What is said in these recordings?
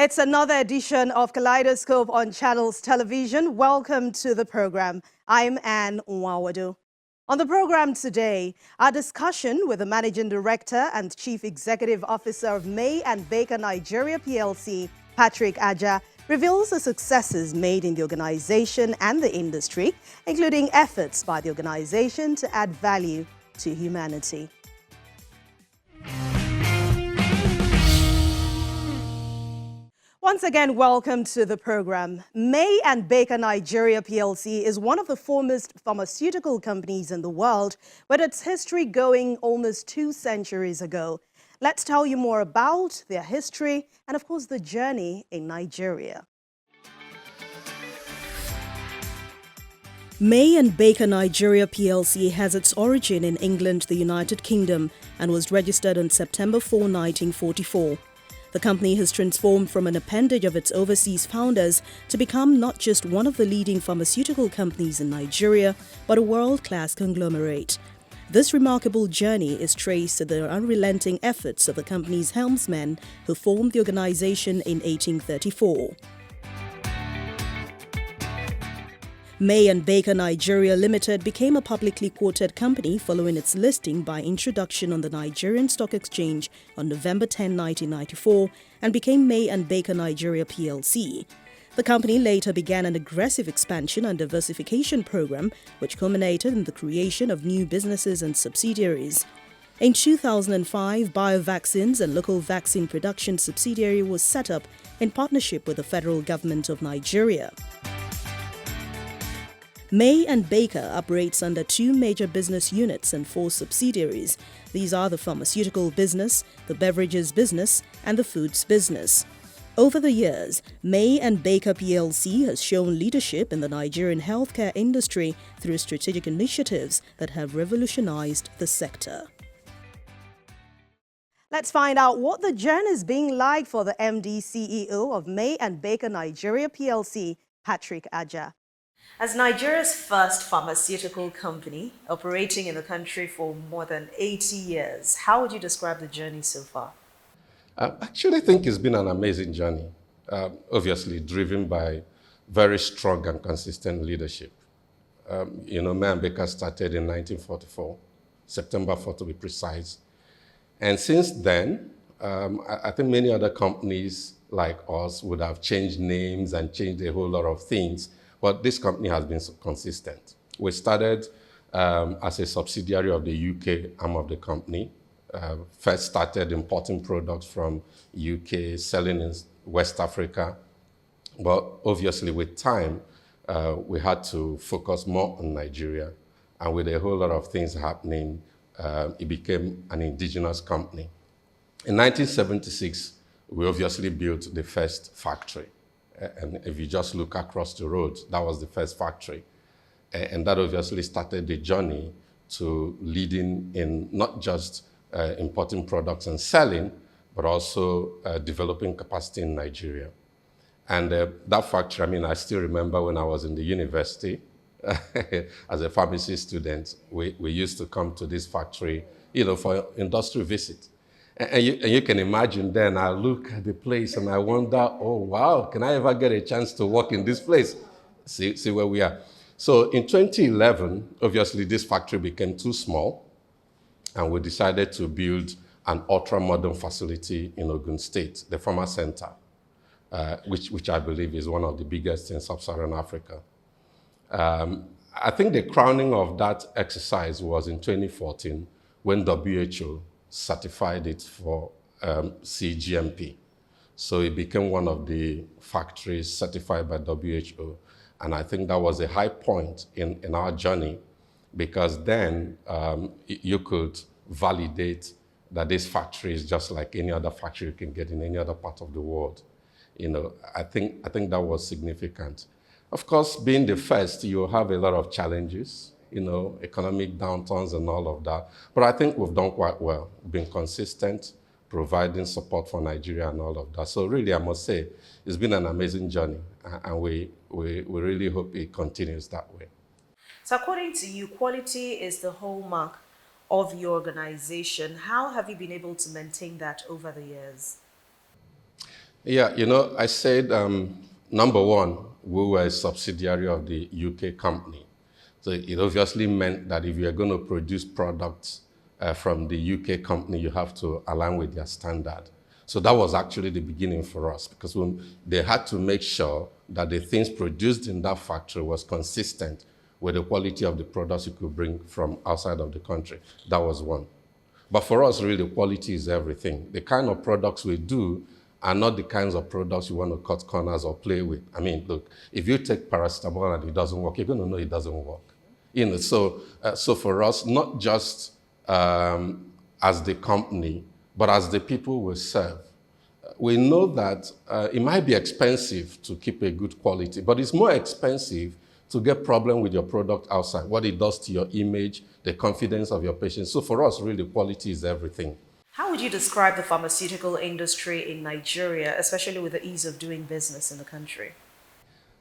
It's another edition of Kaleidoscope on Channels Television. Welcome to the program. I'm Anne Nwawadu. On the program today, our discussion with the Managing Director and Chief Executive Officer of May and Baker Nigeria PLC, Patrick Aja, reveals the successes made in the organization and the industry, including efforts by the organization to add value to humanity. Once again, welcome to the program. May and Baker Nigeria PLC is one of the foremost pharmaceutical companies in the world, with its history going almost 2 centuries ago. Let's tell you more about their history and, of course, the journey in Nigeria. May and Baker Nigeria PLC has its origin in England, the United Kingdom, and was registered on September 4, 1944. The company has transformed from an appendage of its overseas founders to become not just one of the leading pharmaceutical companies in Nigeria, but a world-class conglomerate. This remarkable journey is traced to the unrelenting efforts of the company's helmsmen who formed the organization in 1834. May and Baker Nigeria Limited became a publicly quoted company following its listing by introduction on the Nigerian Stock Exchange on November 10, 1994, and became May and Baker Nigeria PLC. The company later began an aggressive expansion and diversification program, which culminated in the creation of new businesses and subsidiaries. In 2005, Biovaccines and local vaccine production subsidiary was set up in partnership with the federal government of Nigeria. May and Baker operates under 2 major business units and 4 subsidiaries. These are the pharmaceutical business, the beverages business, and the foods business. Over the years, May and Baker PLC has shown leadership in the Nigerian healthcare industry through strategic initiatives that have revolutionized the sector. Let's find out what the journey is being like for the MD CEO of May and Baker Nigeria PLC, Patrick Aja. As Nigeria's first pharmaceutical company operating in the country for more than 80 years, how would you describe the journey so far? I actually think it's been an amazing journey, obviously driven by very strong and consistent leadership. May and Baker started in 1944, September 4 to be precise. And since then, I think many other companies like us would have changed names and changed a whole lot of things. But this company has been consistent. We started as a subsidiary of the UK arm of the company. First started importing products from UK, selling in West Africa. But obviously with time, we had to focus more on Nigeria. And with a whole lot of things happening, it became an indigenous company. In 1976, we obviously built the first factory. And if you just look across the road, that was the first factory. And that obviously started the journey to leading in not just importing products and selling, but also developing capacity in Nigeria. And that factory, I still remember when I was in the university as a pharmacy student, we used to come to this factory, for industrial visit. And you can imagine then I look at the place and I wonder, oh, wow, can I ever get a chance to work in this place? See where we are. So in 2011, obviously this factory became too small and we decided to build an ultra-modern facility in Ogun State, the Pharma Center, which I believe is one of the biggest in sub-Saharan Africa. I think the crowning of that exercise was in 2014 when WHO certified it for CGMP. So it became one of the factories certified by WHO. And I think that was a high point in our journey because then you could validate that this factory is just like any other factory you can get in any other part of the world. I think that was significant. Of course, being the first, you have a lot of challenges, economic downturns and all of that. But I think we've done quite well, been consistent, providing support for Nigeria and all of that. So really, I must say, it's been an amazing journey, and we really hope it continues that way. So according to you, quality is the hallmark of your organization. How have you been able to maintain that over the years? Yeah, I said, number one, we were a subsidiary of the UK company. So it obviously meant that if you're going to produce products from the UK company, you have to align with their standard. So that was actually the beginning for us because they had to make sure that the things produced in that factory was consistent with the quality of the products you could bring from outside of the country. That was one. But for us, really, quality is everything. The kind of products we do are not the kinds of products you want to cut corners or play with. I mean, look, if you take paracetamol and it doesn't work, you're going to know it doesn't work. So for us, not just as the company, but as the people we serve, we know that it might be expensive to keep a good quality, but it's more expensive to get problem with your product outside, what it does to your image, the confidence of your patients. So for us, really, quality is everything. How would you describe the pharmaceutical industry in Nigeria, especially with the ease of doing business in the country?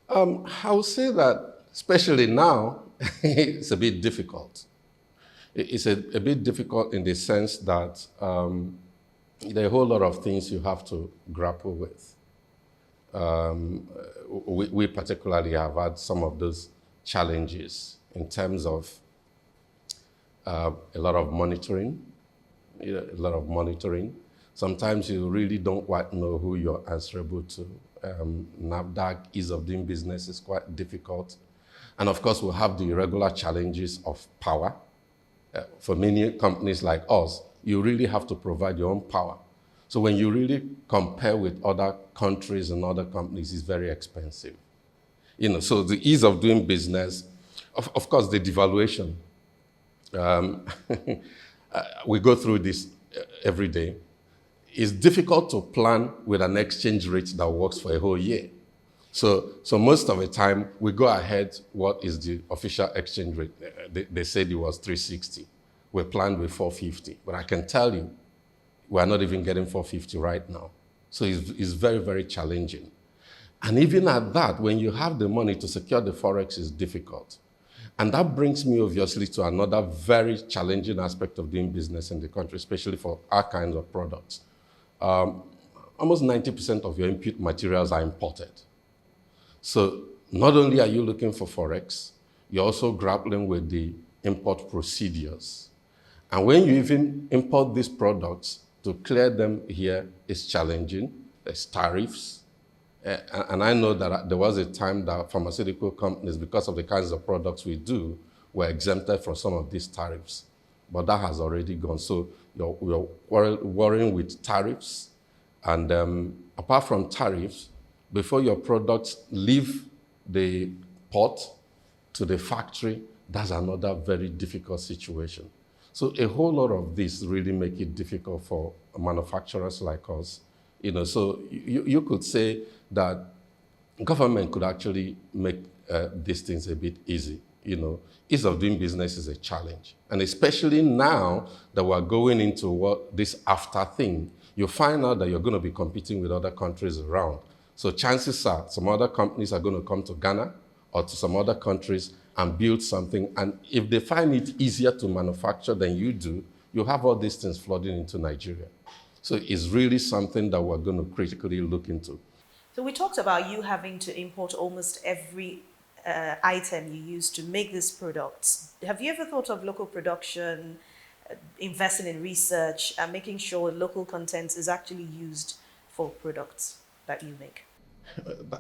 I would say that, especially now, it's a bit difficult. It's a bit difficult in the sense that there are a whole lot of things you have to grapple with. We particularly have had some of those challenges in terms of a lot of monitoring, a lot of monitoring. Sometimes you really don't quite know who you're answerable to. NAFDAC, ease of doing business is quite difficult. And of course, we'll have the regular challenges of power. For many companies like us, you really have to provide your own power. So when you really compare with other countries and other companies, it's very expensive. So the ease of doing business, of course, the devaluation. We go through this every day. It's difficult to plan with an exchange rate that works for a whole year. So most of the time, we go ahead, what is the official exchange rate? They said it was 360. We planned with 450. But I can tell you, we're not even getting 450 right now. So it's very, very challenging. And even at that, when you have the money to secure the Forex, is difficult. And that brings me, obviously, to another very challenging aspect of doing business in the country, especially for our kinds of products. Almost 90% of your input materials are imported. So not only are you looking for Forex, you're also grappling with the import procedures. And when you even import these products, to clear them here is challenging. There's tariffs. And I know that there was a time that pharmaceutical companies, because of the kinds of products we do, were exempted from some of these tariffs. But that has already gone. So you're worrying with tariffs. And apart from tariffs, before your products leave the port to the factory, that's another very difficult situation. So a whole lot of this really make it difficult for manufacturers like us. So you could say that government could actually make these things a bit easy. Ease of doing business is a challenge. And especially now that we're going into this after thing, you find out that you're going to be competing with other countries around. So chances are some other companies are going to come to Ghana or to some other countries and build something. And if they find it easier to manufacture than you do, you have all these things flooding into Nigeria. So it's really something that we're going to critically look into. So we talked about you having to import almost every item you use to make these products. Have you ever thought of local production, investing in research, and making sure local content is actually used for products that you make?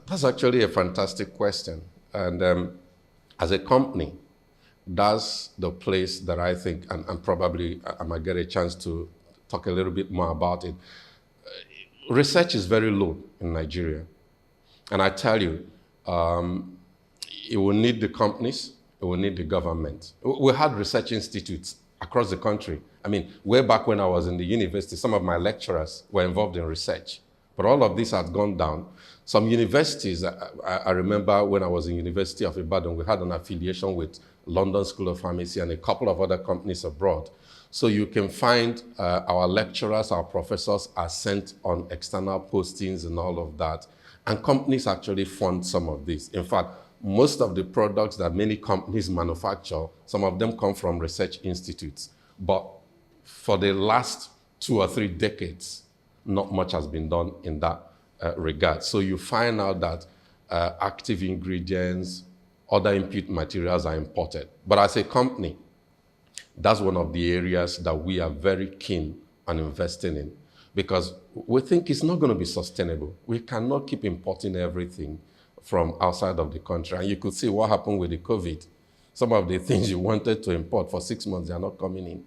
That's actually a fantastic question. And as a company, that's the place that I think, and probably I might get a chance to talk a little bit more about it. Research is very low in Nigeria. And I tell you, it will need the companies, it will need the government. We had research institutes across the country. I mean, way back when I was in the university, some of my lecturers were involved in research. But all of this has gone down. Some universities, I remember when I was in University of Ibadan, we had an affiliation with London School of Pharmacy and a couple of other companies abroad. So you can find our lecturers, our professors are sent on external postings and all of that. And companies actually fund some of this. In fact, most of the products that many companies manufacture, some of them come from research institutes. But for the last 2 or 3 decades, not much has been done in that regard. So you find out that active ingredients, other input materials are imported. But as a company, that's one of the areas that we are very keen on investing in because we think it's not going to be sustainable. We cannot keep importing everything from outside of the country. And you could see what happened with the COVID. Some of the things you wanted to import for 6 months, they are not coming in.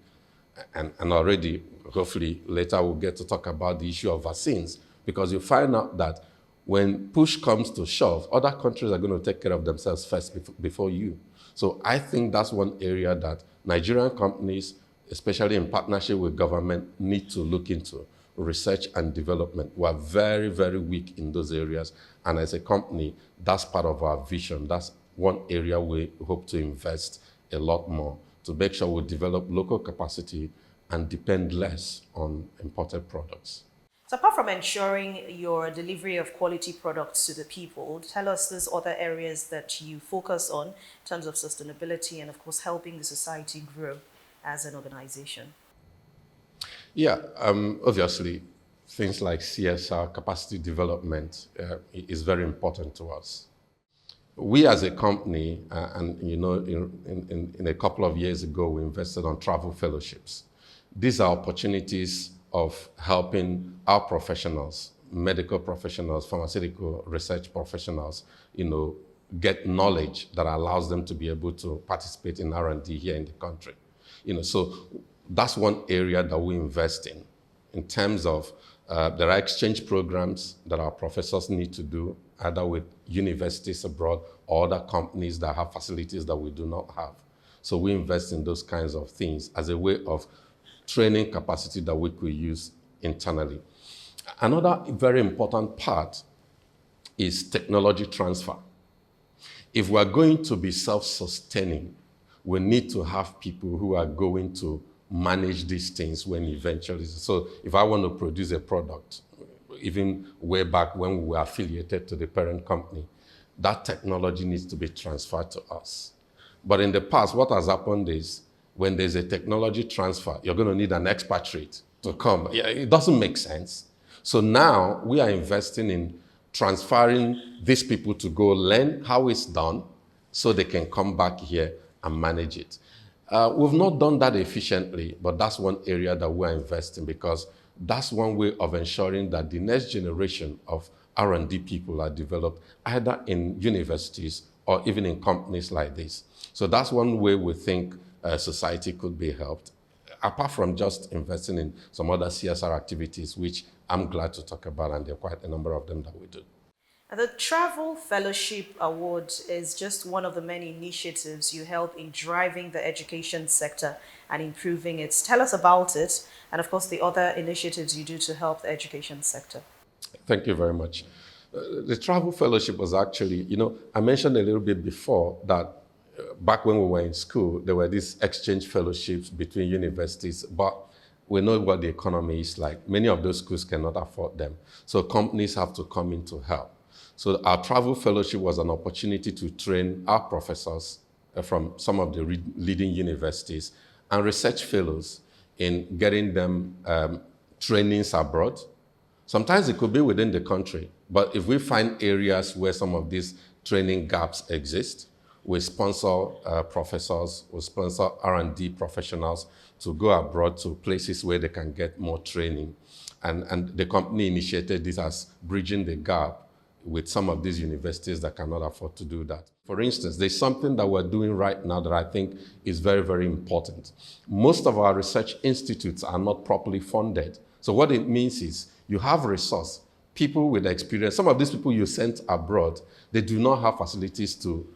And already, hopefully, later we'll get to talk about the issue of vaccines because you find out that when push comes to shove, other countries are going to take care of themselves first before you. So I think that's one area that Nigerian companies, especially in partnership with government, need to look into research and development. We're very, very weak in those areas. And as a company, that's part of our vision. That's one area we hope to invest a lot more to make sure we develop local capacity and depend less on imported products. So apart from ensuring your delivery of quality products to the people, tell us these other areas that you focus on in terms of sustainability and, of course, helping the society grow as an organization. Yeah, obviously, things like CSR, capacity development, is very important to us. We as a company, in a couple of years ago, we invested on travel fellowships. These are opportunities of helping our professionals, medical professionals, pharmaceutical research professionals, get knowledge that allows them to be able to participate in R&D here in the country. So that's one area that we invest in terms of there are exchange programs that our professors need to do, either with universities abroad or other companies that have facilities that we do not have. So we invest in those kinds of things as a way of training capacity that we could use internally. Another very important part is technology transfer. If we're going to be self-sustaining, we need to have people who are going to manage these things when eventually. So if I want to produce a product, even way back when we were affiliated to the parent company, that technology needs to be transferred to us. But in the past, what has happened is when there's a technology transfer, you're going to need an expatriate to come. Yeah, it doesn't make sense. So now we are investing in transferring these people to go learn how it's done so they can come back here and manage it. We've not done that efficiently, but that's one area that we're investing because that's one way of ensuring that the next generation of R&D people are developed either in universities or even in companies like this. So that's one way we think society could be helped, apart from just investing in some other CSR activities, which I'm glad to talk about, and there are quite a number of them that we do. The Travel Fellowship Award is just one of the many initiatives you help in driving the education sector and improving it. Tell us about it, and of course the other initiatives you do to help the education sector. Thank you very much. The Travel Fellowship was actually, I mentioned a little bit before that back when we were in school, there were these exchange fellowships between universities, but we know what the economy is like. Many of those schools cannot afford them. So companies have to come in to help. So our travel fellowship was an opportunity to train our professors from some of the leading universities and research fellows in getting them trainings abroad. Sometimes it could be within the country, but if we find areas where some of these training gaps exist, we sponsor professors, we sponsor R&D professionals to go abroad to places where they can get more training. And the company initiated this as bridging the gap with some of these universities that cannot afford to do that. For instance, there's something that we're doing right now that I think is very, very important. Most of our research institutes are not properly funded. So what it means is you have resource, people with experience. Some of these people you sent abroad, they do not have facilities to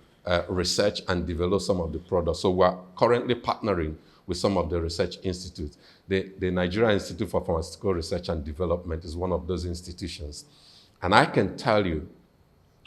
research and develop some of the products. So we're currently partnering with some of the research institutes. The Nigerian Institute for Pharmaceutical Research and Development is one of those institutions. And I can tell you,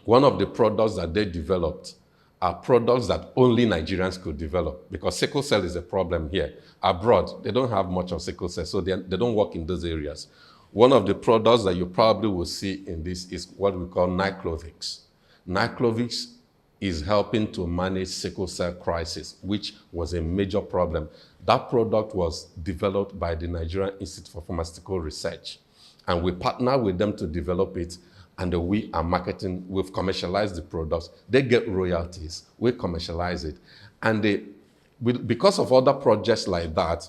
one of the products that they developed are products that only Nigerians could develop because sickle cell is a problem here. Abroad, they don't have much of sickle cell, so they don't work in those areas. One of the products that you probably will see in this is what we call Niclovix. Niclovix is helping to manage sickle cell crisis, which was a major problem. That product was developed by the Nigerian Institute for Pharmaceutical Research, and we partnered with them to develop it. and we are marketing, we've commercialized the products. They get royalties, we commercialize it. And because of other projects like that,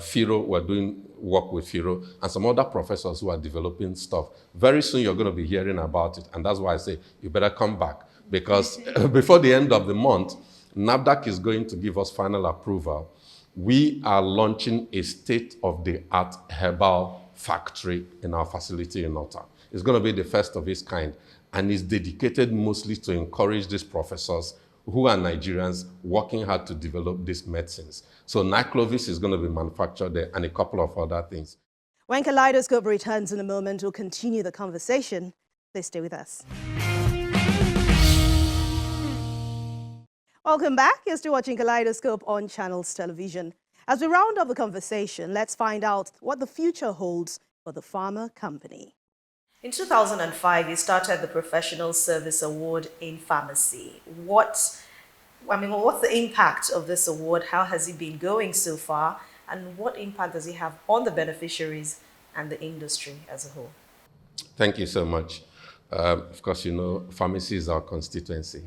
FIRO, we're doing work with FIRO, and some other professors who are developing stuff. Very soon you're going to be hearing about it, and that's why I say you better come back, because before the end of the month, NAFDAC is going to give us final approval. We are launching a state-of-the-art herbal factory in our facility in Otta. It's going to be the first of its kind, and it's dedicated mostly to encourage these professors who are Nigerians working hard to develop these medicines. So Nyclovis is going to be manufactured there, and a couple of other things. When Kaleidoscope returns in a moment, we'll continue the conversation. Please stay with us. Welcome back. You're still watching Kaleidoscope on Channels Television. As we round up the conversation, let's find out what the future holds for the pharma company. In 2005, you started the Professional Service Award in Pharmacy. What's the impact of this award? How has it been going so far? And what impact does it have on the beneficiaries and the industry as a whole? Thank you so much. Of course, you know, pharmacy is our constituency.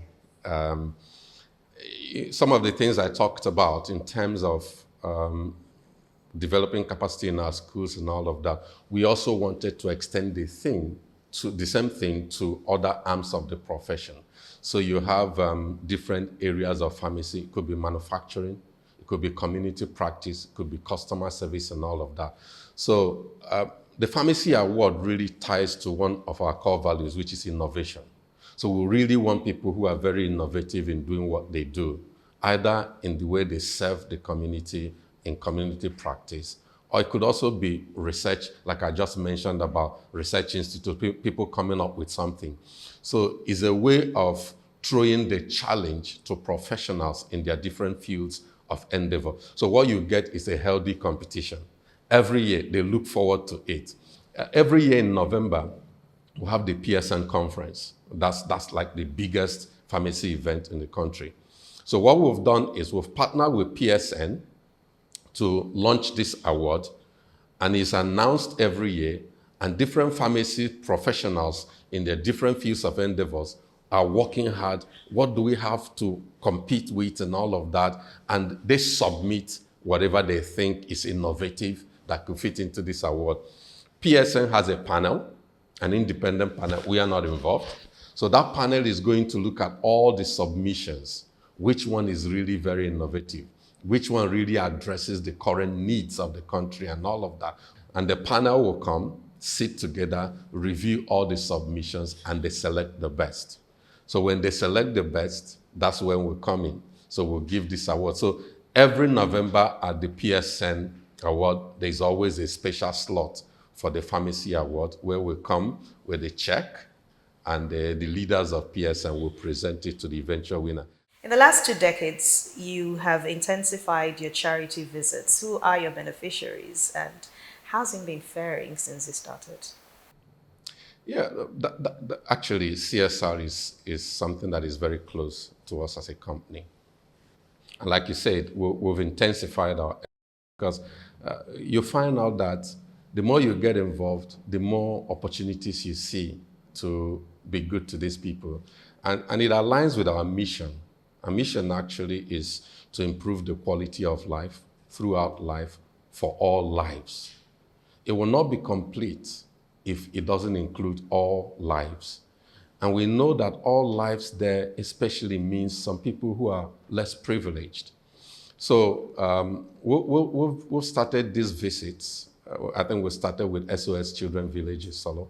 Some of the things I talked about in terms of developing capacity in our schools and all of that, we also wanted to extend the same thing to other arms of the profession. So you have different areas of pharmacy. It could be manufacturing, it could be community practice, it could be customer service and all of that. So the Pharmacy Award really ties to one of our core values, which is innovation. So we really want people who are very innovative in doing what they do, either in the way they serve the community, in community practice, or it could also be research, like I just mentioned about research institute, people coming up with something. So it's a way of throwing the challenge to professionals in their different fields of endeavor. So what you get is a healthy competition. Every year, they look forward to it. Every year in November, we have the PSN conference. That's like the biggest pharmacy event in the country. So what we've done is we've partnered with PSN to launch this award, and it's announced every year, and different pharmacy professionals in their different fields of endeavors are working hard. What do we have to compete with and all of that? And they submit whatever they think is innovative that could fit into this award. PSN has a panel, an independent panel. We are not involved. So that panel is going to look at all the submissions. Which one is really very innovative? Which one really addresses the current needs of the country and all of that? And the panel will come, sit together, review all the submissions, and they select the best. So when they select the best, that's when we come in. So we'll give this award. So every November at the PSN award, there's always a special slot for the Pharmacy Award where we come with a check, and the leaders of PSN will present it to the eventual winner. In the last 2 decades, you have intensified your charity visits. Who are your beneficiaries, and how's it been faring since you started? Yeah, actually, CSR is something that is very close to us as a company. And like you said, we've intensified our efforts, because you find out that the more you get involved, the more opportunities you see to be good to these people. And it aligns with our mission. Our mission actually is to improve the quality of life throughout life for all lives. It will not be complete if it doesn't include all lives. And we know that all lives there especially means some people who are less privileged. So we've started these visits. I think we started with SOS Children Village in Solo.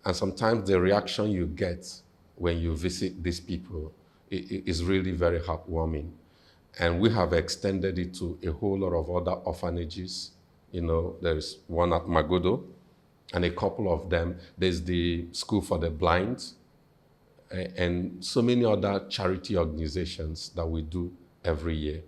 And sometimes the reaction you get when you visit these people is really very heartwarming. And we have extended it to a whole lot of other orphanages. You know, there's one at Magodo, and a couple of them. There's the School for the Blind, and so many other charity organizations that we do every year.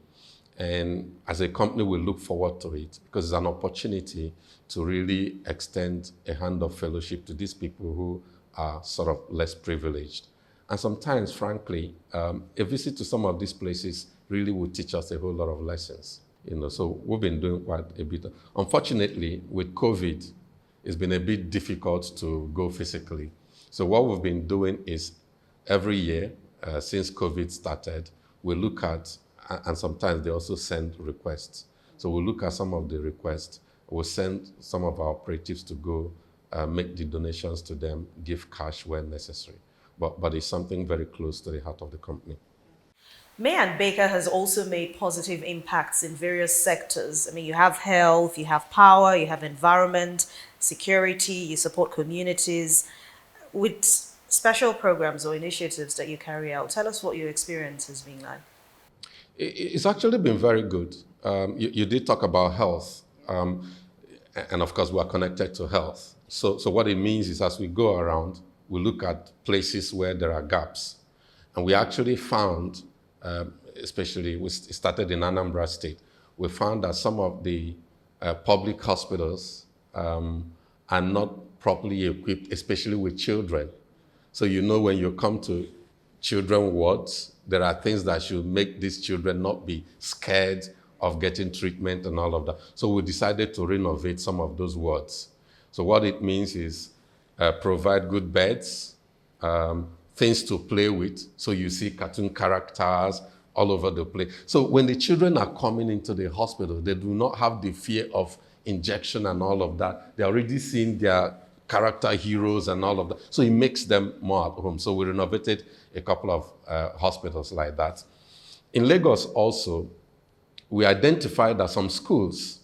And as a company, we look forward to it because it's an opportunity to really extend a hand of fellowship to these people who are sort of less privileged. And sometimes, frankly, a visit to some of these places really will teach us a whole lot of lessons. You know, so we've been doing quite a bit. Unfortunately, with COVID, it's been a bit difficult to go physically. So what we've been doing is every year since COVID started, we look at, and sometimes they also send requests. So we'll look at some of the requests. We'll send some of our operatives to go make the donations to them, give cash when necessary. But it's something very close to the heart of the company. May and Baker has also made positive impacts in various sectors. I mean, you have health, you have power, you have environment, security, you support communities with special programs or initiatives that you carry out. Tell us what your experience has been like. It's actually been very good. You did talk about health, and of course, we are connected to health. So what it means is as we go around, we look at places where there are gaps. And we actually found, especially we started in Anambra State, we found that some of the public hospitals are not properly equipped, especially with children. So you know when you come to children wards, there are things that should make these children not be scared of getting treatment and all of that. So we decided to renovate some of those wards. So what it means is provide good beds, things to play with. So you see cartoon characters all over the place. So when the children are coming into the hospital, they do not have the fear of injection and all of that. They're already seeing their character heroes and all of that. So it makes them more at home. So we renovated a couple of hospitals like that. In Lagos also, we identified that some schools,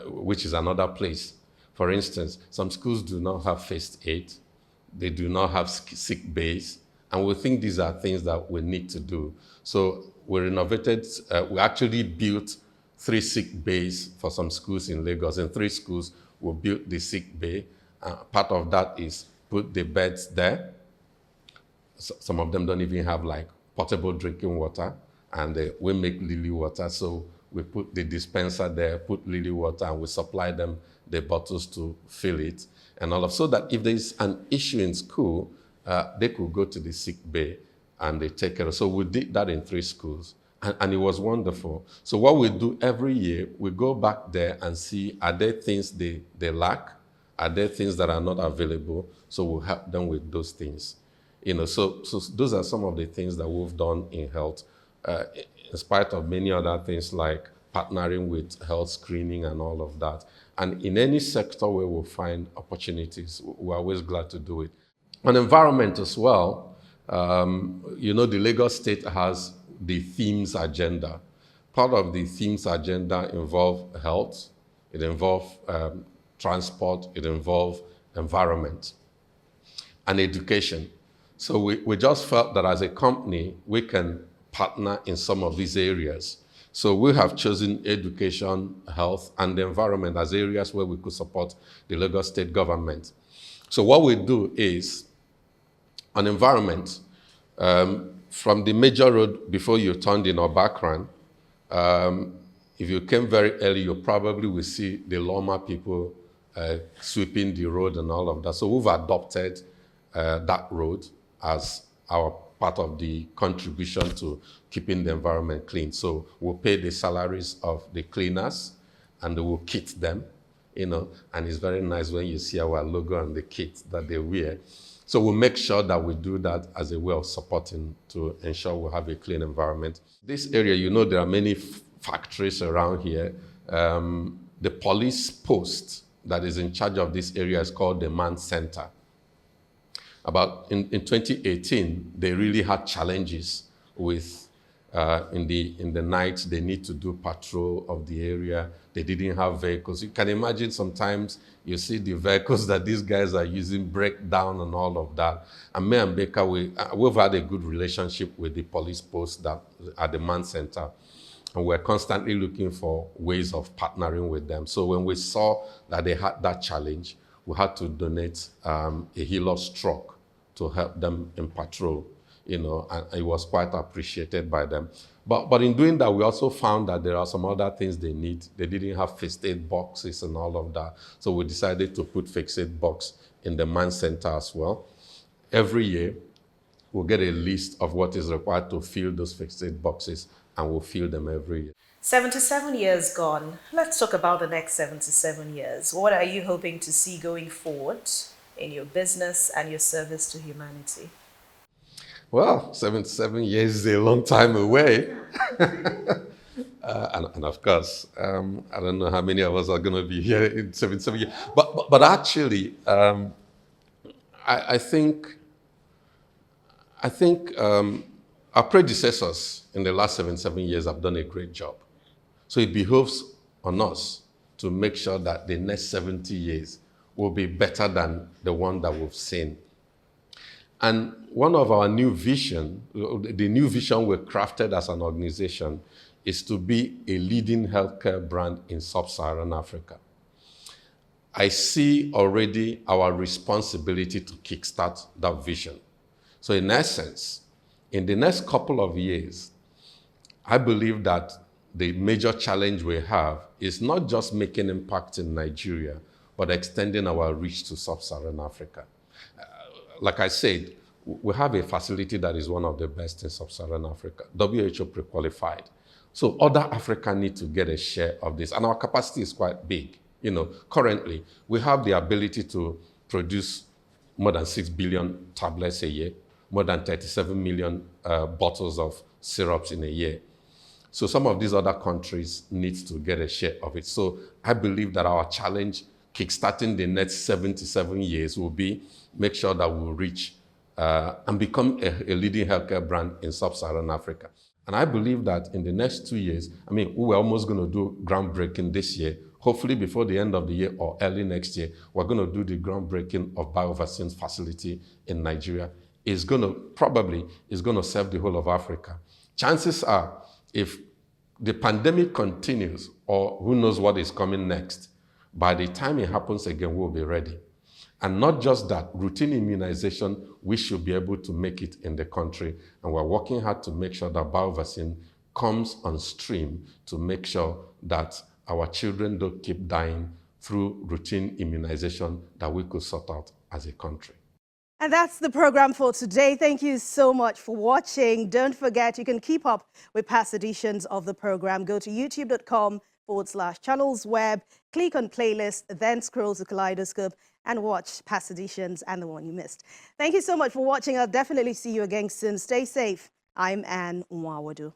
which is another place, for instance, some schools do not have first aid, they do not have sick bays, and we think these are things that we need to do. So we renovated, we actually built 3 sick bays for some schools in Lagos. In 3 schools, we built the sick bay. Part of that is put the beds there. So some of them don't even have like potable drinking water, and we make lily water. So we put the dispenser there, put lily water, and we supply them the bottles to fill it and all of, so that if there's an issue in school, they could go to the sick bay and they take care of. So we did that in 3 schools, and it was wonderful. So what we do every year, we go back there and see, are there things they lack? Are there things that are not available? So we'll help them with those things. So those are some of the things that we've done in health, in spite of many other things like partnering with health screening and all of that. And in any sector where we find opportunities, we're always glad to do it. On environment as well, the Lagos State has the themes agenda. Part of the themes agenda involve health, it involves transport, it involves environment and education. So we just felt that as a company, we can partner in some of these areas. So we have chosen education, health, and the environment as areas where we could support the Lagos State government. So what we do is, on environment, from the major road before you turned in Obakran, if you came very early, you probably will see the Loma people sweeping the road and all of that. So we've adopted that road as our part of the contribution to keeping the environment clean. So we'll pay the salaries of the cleaners and we'll kit them, and it's very nice when you see our logo and the kit that they wear. So we'll make sure that we do that as a way of supporting to ensure we have a clean environment. This area, there are many factories around here. The police post that is in charge of this area is called the Man Center. In 2018, they really had challenges with, in the night, they need to do patrol of the area. They didn't have vehicles. You can imagine sometimes you see the vehicles that these guys are using break down and all of that. And me and Baker, we've had a good relationship with the police post that at the Man Center. And we're constantly looking for ways of partnering with them. So when we saw that they had that challenge, we had to donate a Hilux truck to help them in patrol, and it was quite appreciated by them. But in doing that, we also found that there are some other things they need. They didn't have first aid boxes and all of that. So we decided to put first aid box in the Man Center as well. Every year, we'll get a list of what is required to fill those first aid boxes, and we'll fill them every year. 77 years gone. Let's talk about the next 77 years. What are you hoping to see going forward? in your business and your service to humanity? Well, 77 years is a long time away. And of course, I don't know how many of us are going to be here in 77 years. But actually, I think our predecessors in the last 77 years have done a great job. So it behoves on us to make sure that the next 70 years will be better than the one that we've seen. And one of our new vision, the new vision we've crafted as an organization, is to be a leading healthcare brand in sub-Saharan Africa. I see already our responsibility to kickstart that vision. So in essence, in the next couple of years, I believe that the major challenge we have is not just making impact in Nigeria, but extending our reach to sub-Saharan Africa. Like I said, we have a facility that is one of the best in sub-Saharan Africa, WHO pre-qualified. So other Africa need to get a share of this, and our capacity is quite big. Currently, we have the ability to produce more than 6 billion tablets a year, more than 37 million bottles of syrups in a year. So some of these other countries need to get a share of it. So I believe that our challenge, kickstarting the next 77 years, will be make sure that we'll reach and become a leading healthcare brand in sub-Saharan Africa. And I believe that in the next 2 years, we're almost going to do groundbreaking this year. Hopefully before the end of the year or early next year, we're going to do the groundbreaking of BioVaccines facility in Nigeria. It's going to serve the whole of Africa. Chances are, if the pandemic continues, or who knows what is coming next, by the time it happens again, we'll be ready. And not just that, routine immunization, we should be able to make it in the country. And we're working hard to make sure that BioVaccine comes on stream to make sure that our children don't keep dying through routine immunization that we could sort out as a country. And that's the program for today. Thank you so much for watching. Don't forget, you can keep up with past editions of the program. Go to youtube.com/channelsweb, click on playlist, then scroll to Kaleidoscope and watch past editions and the one you missed. Thank you so much for watching. I'll definitely see you again soon. Stay safe. I'm Anne Nwawadu.